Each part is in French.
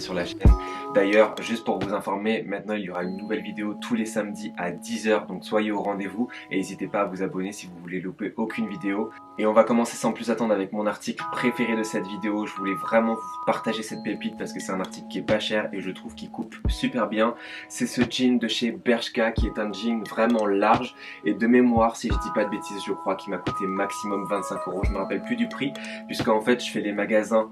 sur la chaîne. D'ailleurs, juste pour vous informer, maintenant il y aura une nouvelle vidéo tous les samedis à 10 h, donc soyez au rendez-vous et n'hésitez pas à vous abonner si vous voulez louper aucune vidéo. Et on va commencer sans plus attendre avec mon article préféré de cette vidéo. Je voulais vraiment vous partager cette pépite parce que c'est un article qui est pas cher et je trouve qu'il coupe super bien. C'est ce jean de chez Bershka qui est un jean vraiment large et de mémoire, si je dis pas de bêtises, je crois qu'il m'a coûté maximum 25 €. Je me rappelle plus du prix puisqu'en fait je fais les magasins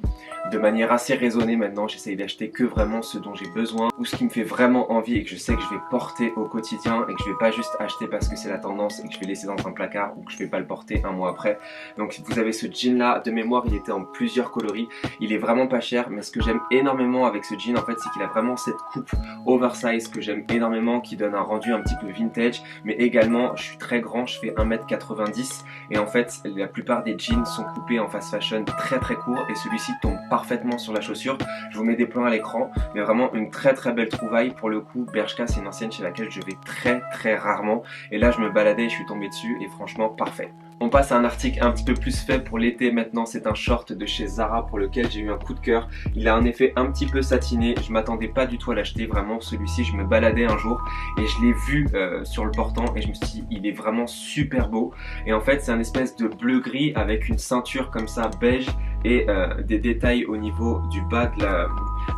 de manière assez raisonnée maintenant. J'essaye d'acheter que vraiment ce dont j'ai besoin ou ce qui me fait vraiment envie et que je sais que je vais porter au quotidien et que je vais pas juste acheter parce que c'est la tendance et que je vais laisser dans un placard ou que je vais pas le porter un mois après. Donc vous avez ce jean là, de mémoire il était en plusieurs coloris, il est vraiment pas cher, mais ce que j'aime énormément avec ce jean en fait c'est qu'il a vraiment cette coupe oversize que j'aime énormément, qui donne un rendu un petit peu vintage, mais également je suis très grand, je fais 1m90 et en fait la plupart des jeans sont coupés en fast fashion très court et celui-ci tombe parfaitement sur la chaussure. Je vous mets des plans à l'écran, mais vraiment une très belle trouvaille. Pour le coup, Bershka c'est une ancienne chez laquelle je vais très rarement et là je me baladais et je suis tombé dessus et franchement parfait. On passe à un article un petit peu plus fait pour l'été maintenant, c'est un short de chez Zara pour lequel j'ai eu un coup de cœur. Il a un effet un petit peu satiné, je m'attendais pas du tout à l'acheter, vraiment celui-ci je me baladais un jour et je l'ai vu sur le portant et je me suis dit il est vraiment super beau. Et en fait c'est un espèce de bleu gris avec une ceinture comme ça beige et des détails au niveau du bas de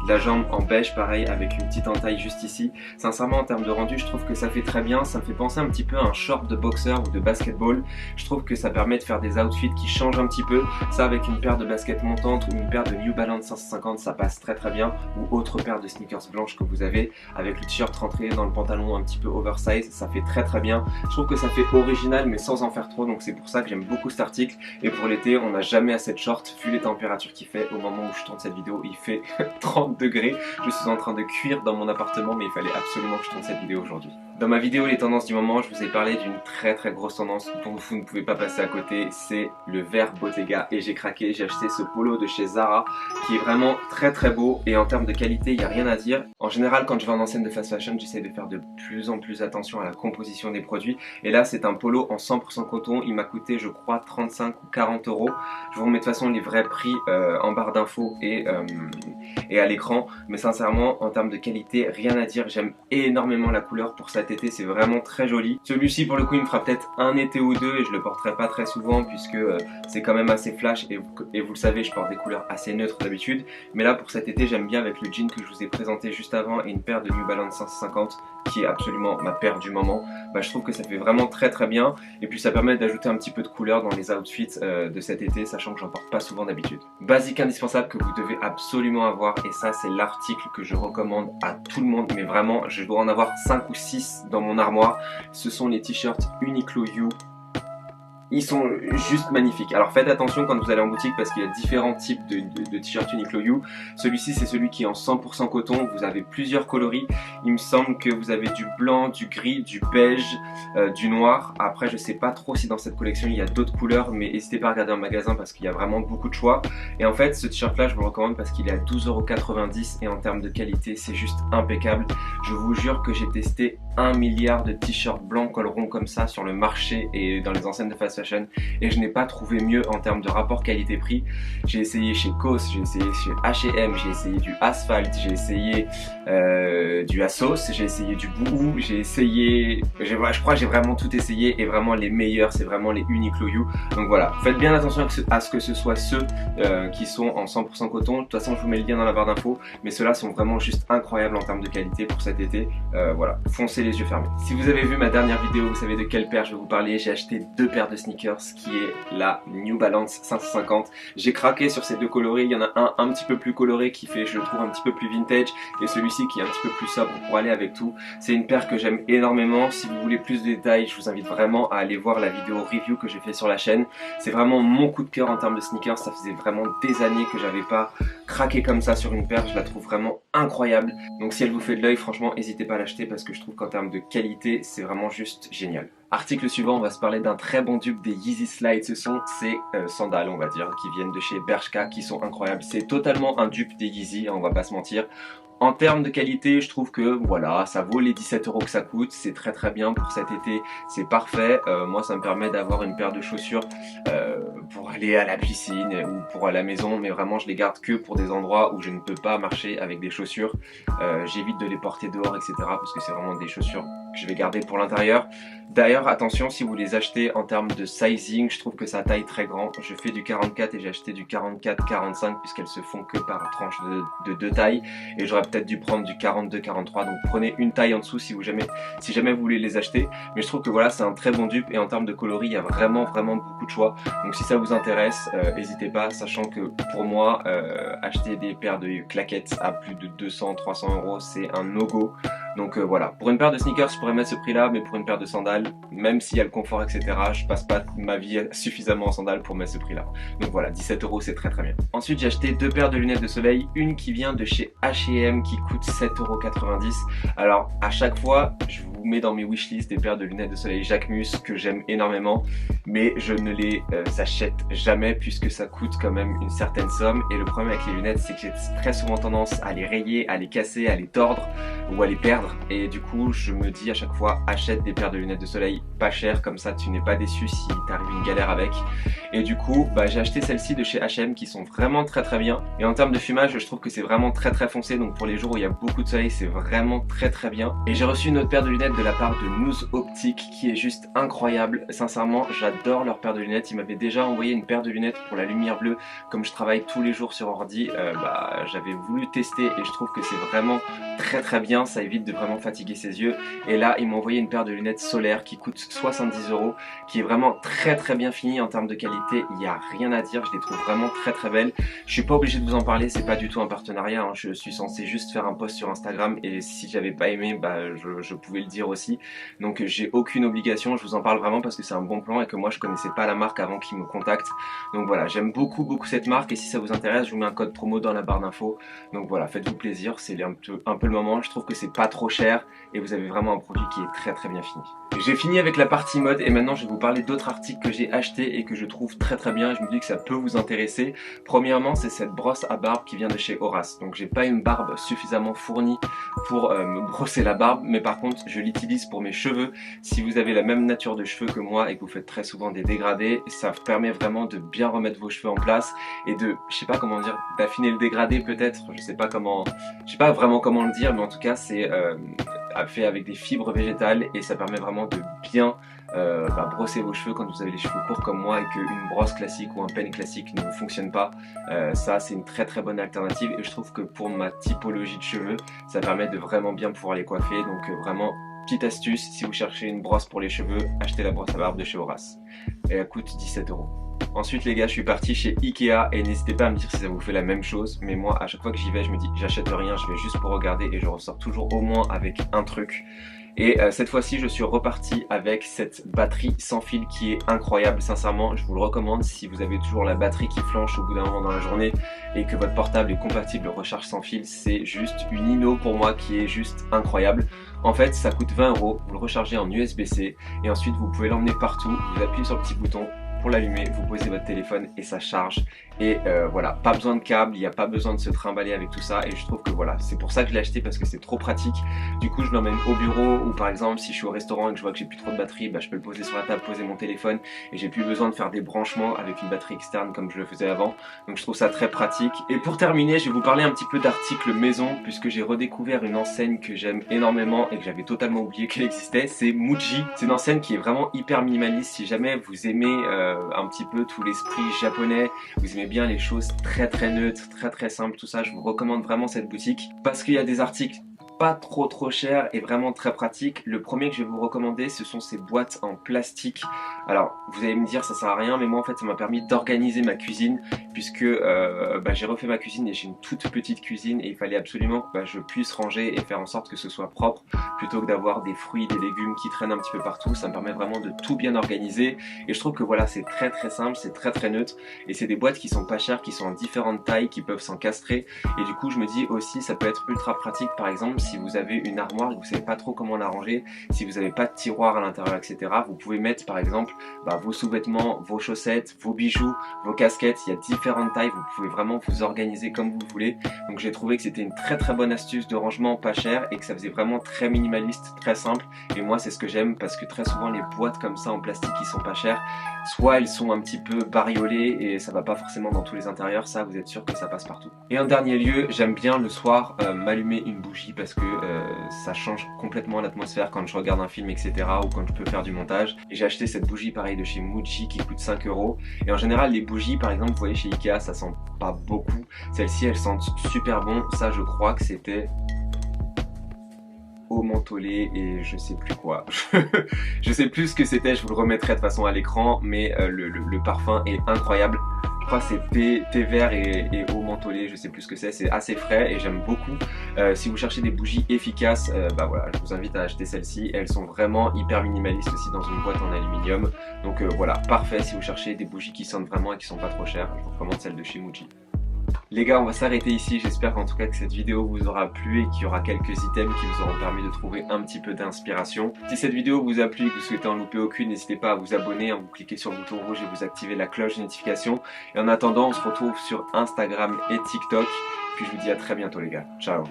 la jambe en beige, pareil avec une petite entaille juste ici. Sincèrement en termes de rendu je trouve que ça fait très bien, ça me fait penser un petit peu à un short de boxeur ou de basketball. Je trouve que ça permet de faire des outfits qui changent un petit peu, ça avec une paire de baskets montantes ou une paire de New Balance 550 ça passe très bien, ou autre paire de sneakers blanches que vous avez avec le t-shirt rentré dans le pantalon un petit peu oversize, ça fait très bien. Je trouve que ça fait original mais sans en faire trop, donc c'est pour ça que j'aime beaucoup cet article. Et pour l'été on n'a jamais assez de shorts vu les températures qu'il fait. Au moment où je tourne cette vidéo il fait 30 degrés, je suis en train de cuire dans mon appartement mais il fallait absolument que je tourne cette vidéo aujourd'hui. Dans ma vidéo les tendances du moment, je vous ai parlé d'une très grosse tendance dont vous ne pouvez pas passer à côté, c'est le vert Bottega et j'ai craqué, j'ai acheté ce polo de chez Zara qui est vraiment très beau et en termes de qualité il n'y a rien à dire. En général quand je vais en enseigne de fast fashion j'essaie de faire de plus en plus attention à la composition des produits et là c'est un polo en 100% coton, il m'a coûté je crois 35 ou 40 €. Je vous remets de toute façon les vrais prix en barre d'infos et à l'écran, mais sincèrement en termes de qualité rien à dire, j'aime énormément la couleur pour cet été, c'est vraiment très joli. Celui-ci pour le coup il me fera peut-être un été ou deux et je le porterai pas très souvent puisque c'est quand même assez flash et vous le savez je porte des couleurs assez neutres d'habitude, mais là pour cet été j'aime bien avec le jean que je vous ai présenté juste avant et une paire de New Balance 550 qui est absolument ma paire du moment. Je trouve que ça fait vraiment très bien et puis ça permet d'ajouter un petit peu de couleur dans les outfits de cet été, sachant que j'en porte pas souvent d'habitude. Basique indispensable que vous devez absolument avoir, et ça c'est l'article que je recommande à tout le monde, mais vraiment je dois en avoir 5 ou 6 dans mon armoire, ce sont les t-shirts Uniqlo You. Ils sont juste magnifiques. Alors faites attention quand vous allez en boutique parce qu'il y a différents types de t-shirts Uniqlo You. Celui-ci c'est celui qui est en 100% coton, vous avez plusieurs coloris. Il me semble que vous avez du blanc, du gris, du beige, du noir. Après je sais pas trop si dans cette collection il y a d'autres couleurs, mais n'hésitez pas à regarder en magasin parce qu'il y a vraiment beaucoup de choix. Et en fait ce t-shirt là je vous le recommande parce qu'il est à 12,90 € et en termes de qualité c'est juste impeccable. Je vous jure que j'ai testé 1 milliard de t-shirts blancs col rond comme ça sur le marché et dans les enseignes de fast fashion et je n'ai pas trouvé mieux en termes de rapport qualité-prix. J'ai essayé chez COS, j'ai essayé chez H&M, j'ai essayé du Asphalt, j'ai essayé du Assos, j'ai essayé du Boohoo, j'ai essayé, je crois que j'ai vraiment tout essayé et vraiment les meilleurs c'est vraiment les Uniqlo You. Donc voilà, faites bien attention à ce que ce soit ceux qui sont en 100% coton. De toute façon je vous mets le lien dans la barre d'infos, mais ceux-là sont vraiment juste incroyables en termes de qualité pour cet été. Voilà, foncez les yeux fermés. Si vous avez vu ma dernière vidéo, vous savez de quelle paire je vais vous parler. J'ai acheté 2 paires de sneakers qui est la New Balance 550. J'ai craqué sur ces deux coloris, il y en a un petit peu plus coloré qui fait je le trouve un petit peu plus vintage et celui-ci qui est un petit peu plus sobre pour aller avec tout. C'est une paire que j'aime énormément. Si vous voulez plus de détails je vous invite vraiment à aller voir la vidéo review que j'ai fait sur la chaîne. C'est vraiment mon coup de cœur en termes de sneakers, ça faisait vraiment des années que j'avais pas craqué comme ça sur une paire, je la trouve vraiment incroyable. Donc si elle vous fait de l'œil franchement n'hésitez pas à l'acheter parce que je trouve qu'en termes de qualité c'est vraiment juste génial. Article suivant, on va se parler d'un très bon dupe des Yeezy Slide. Ce sont ces sandales, on va dire, qui viennent de chez Bershka, qui sont incroyables. C'est totalement un dupe des Yeezy, on va pas se mentir. En termes de qualité, je trouve que voilà, ça vaut les 17 € que ça coûte, c'est très très bien pour cet été, c'est parfait. Moi ça me permet d'avoir une paire de chaussures pour aller à la piscine ou pour à la maison, mais vraiment je les garde que pour des endroits où je ne peux pas marcher avec des chaussures. J'évite de les porter dehors, etc. parce que c'est vraiment des chaussures que je vais garder pour l'intérieur. D'ailleurs attention, si vous les achetez en termes de sizing, je trouve que ça taille très grand. Je fais du 44 et j'ai acheté du 44-45 puisqu'elles se font que par tranche de 2 tailles, et j'aurais peut-être dû prendre du 42-43, donc prenez une taille en dessous si jamais vous voulez les acheter. Mais je trouve que voilà, c'est un très bon dupe, et en termes de coloris il y a vraiment beaucoup de choix. Donc si ça vous intéresse, n'hésitez pas, sachant que pour moi acheter des paires de claquettes à plus de 200-300 € c'est un no-go. Donc voilà, pour une paire de sneakers je pourrais mettre ce prix là, mais pour une paire de sandales, même s'il y a le confort etc, je passe pas ma vie suffisamment en sandales pour mettre ce prix là. Donc voilà, 17 € c'est très bien. Ensuite j'ai acheté 2 paires de lunettes de soleil, une qui vient de chez H&M qui coûte 7,90 €. Alors à chaque fois je vous mets dans mes wishlist des paires de lunettes de soleil Jacquemus que j'aime énormément, mais je ne les achète jamais puisque ça coûte quand même une certaine somme. Et le problème avec les lunettes, c'est que j'ai très souvent tendance à les rayer, à les casser, à les tordre ou à les perdre, et du coup je me dis à chaque fois achète des paires de lunettes de soleil pas chères, comme ça tu n'es pas déçu si t'arrives une galère avec. Et du coup j'ai acheté celles-ci de chez H&M qui sont vraiment très bien, et en termes de fumage je trouve que c'est vraiment très foncé, donc pour les jours où il y a beaucoup de soleil c'est vraiment très bien. Et j'ai reçu une autre paire de lunettes de la part de News Optique qui est juste incroyable. Sincèrement j'adore leur paire de lunettes. Ils m'avaient déjà envoyé une paire de lunettes pour la lumière bleue. Comme je travaille tous les jours sur ordi, j'avais voulu tester et je trouve que c'est vraiment très bien, ça évite de vraiment fatiguer ses yeux. Et là ils m'ont envoyé une paire de lunettes solaires qui coûte 70 €, qui est vraiment très bien finie. En termes de qualité il n'y a rien à dire, je les trouve vraiment très belles. Je suis pas obligé de vous en parler, c'est pas du tout un partenariat, hein. Je suis censé juste faire un post sur Instagram, et si j'avais pas aimé je pouvais le dire aussi. Donc j'ai aucune obligation, je vous en parle vraiment parce que c'est un bon plan et que moi je connaissais pas la marque avant qu'ils me contactent. Donc voilà, j'aime beaucoup cette marque, et si ça vous intéresse je vous mets un code promo dans la barre d'infos. Donc voilà, faites-vous plaisir, c'est un peu le moment. Je trouve que c'est pas trop cher et vous avez vraiment un produit qui est très bien fini. J'ai fini avec la partie mode et maintenant je vais vous parler d'autres articles que j'ai achetés et que je trouve très bien, et je me dis que ça peut vous intéresser. Premièrement, c'est cette brosse à barbe qui vient de chez Horace. Donc j'ai pas une barbe suffisamment fournie pour me brosser la barbe, mais par contre je l'utilise pour mes cheveux. Si vous avez la même nature de cheveux que moi et que vous faites très souvent des dégradés, ça permet vraiment de bien remettre vos cheveux en place et de, je sais pas comment dire, d'affiner le dégradé peut-être, je sais pas vraiment comment le dire, mais en tout cas c'est fait avec des fibres végétales et ça permet vraiment de bien brosser vos cheveux quand vous avez les cheveux courts comme moi et qu'une brosse classique ou un peigne classique ne fonctionne pas. Ça c'est une très bonne alternative, et je trouve que pour ma typologie de cheveux ça permet de vraiment bien pouvoir les coiffer. Donc vraiment petite astuce, si vous cherchez une brosse pour les cheveux, achetez la brosse à barbe de chez Horace et elle coûte 17 €. Ensuite les gars, je suis parti chez Ikea et n'hésitez pas à me dire si ça vous fait la même chose, mais moi à chaque fois que j'y vais je me dis j'achète rien, je vais juste pour regarder, et je ressors toujours au moins avec un truc. Et cette fois-ci je suis reparti avec cette batterie sans fil qui est incroyable. Sincèrement je vous le recommande si vous avez toujours la batterie qui flanche au bout d'un moment dans la journée et que votre portable est compatible recharge sans fil. C'est juste une inno pour moi qui est juste incroyable. En fait ça coûte 20 €, vous le rechargez en USB-C et ensuite vous pouvez l'emmener partout. Vous appuyez sur le petit bouton pour l'allumer, vous posez votre téléphone et ça charge. Et voilà, pas besoin de câble, il n'y a pas besoin de se trimballer avec tout ça, et je trouve que voilà, c'est pour ça que je l'ai acheté, parce que c'est trop pratique. Du coup je l'emmène au bureau, ou par exemple si je suis au restaurant et que je vois que j'ai plus trop de batterie, je peux le poser sur la table, poser mon téléphone, et j'ai plus besoin de faire des branchements avec une batterie externe comme je le faisais avant. Donc je trouve ça très pratique. Et pour terminer, je vais vous parler un petit peu d'articles maison, puisque j'ai redécouvert une enseigne que j'aime énormément et que j'avais totalement oublié qu'elle existait, c'est Muji. C'est une enseigne qui est vraiment hyper minimaliste. Si jamais vous aimez un petit peu tout l'esprit japonais, vous aimez bien les choses très neutres, très simples, tout ça, je vous recommande vraiment cette boutique parce qu'il y a des articles pas trop cher et vraiment très pratique. Le premier que je vais vous recommander, ce sont ces boîtes en plastique. Alors vous allez me dire ça sert à rien, mais moi en fait ça m'a permis d'organiser ma cuisine, puisque j'ai refait ma cuisine et j'ai une toute petite cuisine et il fallait absolument que je puisse ranger et faire en sorte que ce soit propre, plutôt que d'avoir des fruits, des légumes qui traînent un petit peu partout. Ça me permet vraiment de tout bien organiser, et je trouve que voilà, c'est très simple, c'est très neutre, et c'est des boîtes qui sont pas chères, qui sont en différentes tailles, qui peuvent s'encastrer, et du coup je me dis aussi ça peut être ultra pratique. Par exemple si vous avez une armoire et que vous savez pas trop comment la ranger, si vous n'avez pas de tiroir à l'intérieur etc, vous pouvez mettre par exemple vos sous-vêtements, vos chaussettes, vos bijoux, vos casquettes. Il y a différentes tailles, vous pouvez vraiment vous organiser comme vous voulez. Donc j'ai trouvé que c'était une très bonne astuce de rangement pas cher et que ça faisait vraiment très minimaliste, très simple. Et moi c'est ce que j'aime parce que très souvent les boîtes comme ça en plastique qui sont pas chères, soit elles sont un petit peu bariolées et ça va pas forcément dans tous les intérieurs, ça vous êtes sûr que ça passe partout. Et en dernier lieu, j'aime bien le soir m'allumer une bougie parce que ça change complètement l'atmosphère quand je regarde un film, etc. ou quand je peux faire du montage. Et j'ai acheté cette bougie pareil de chez Muji qui coûte 5 €. Et en général les bougies par exemple vous voyez chez Ikea ça sent pas beaucoup, celles-ci elles sentent super bon. Ça je crois que c'était au mentholé et je sais plus quoi. Je sais plus ce que c'était, je vous le remettrai de toute façon à l'écran, mais le parfum est incroyable. Je crois que c'est thé vert et eau mentholée, je sais plus ce que c'est assez frais et j'aime beaucoup. Si vous cherchez des bougies efficaces, voilà, je vous invite à acheter celles-ci. Elles sont vraiment hyper minimalistes aussi dans une boîte en aluminium. Donc voilà, parfait si vous cherchez des bougies qui sentent vraiment et qui sont pas trop chères. Je vous recommande celle de chez Muji. Les gars, on va s'arrêter ici. J'espère qu'en tout cas que cette vidéo vous aura plu et qu'il y aura quelques items qui vous auront permis de trouver un petit peu d'inspiration. Si cette vidéo vous a plu et que vous souhaitez en louper aucune, n'hésitez pas à vous abonner, vous cliquez sur le bouton rouge et vous activez la cloche de notification. Et en attendant, on se retrouve sur Instagram et TikTok. Puis je vous dis à très bientôt les gars. Ciao.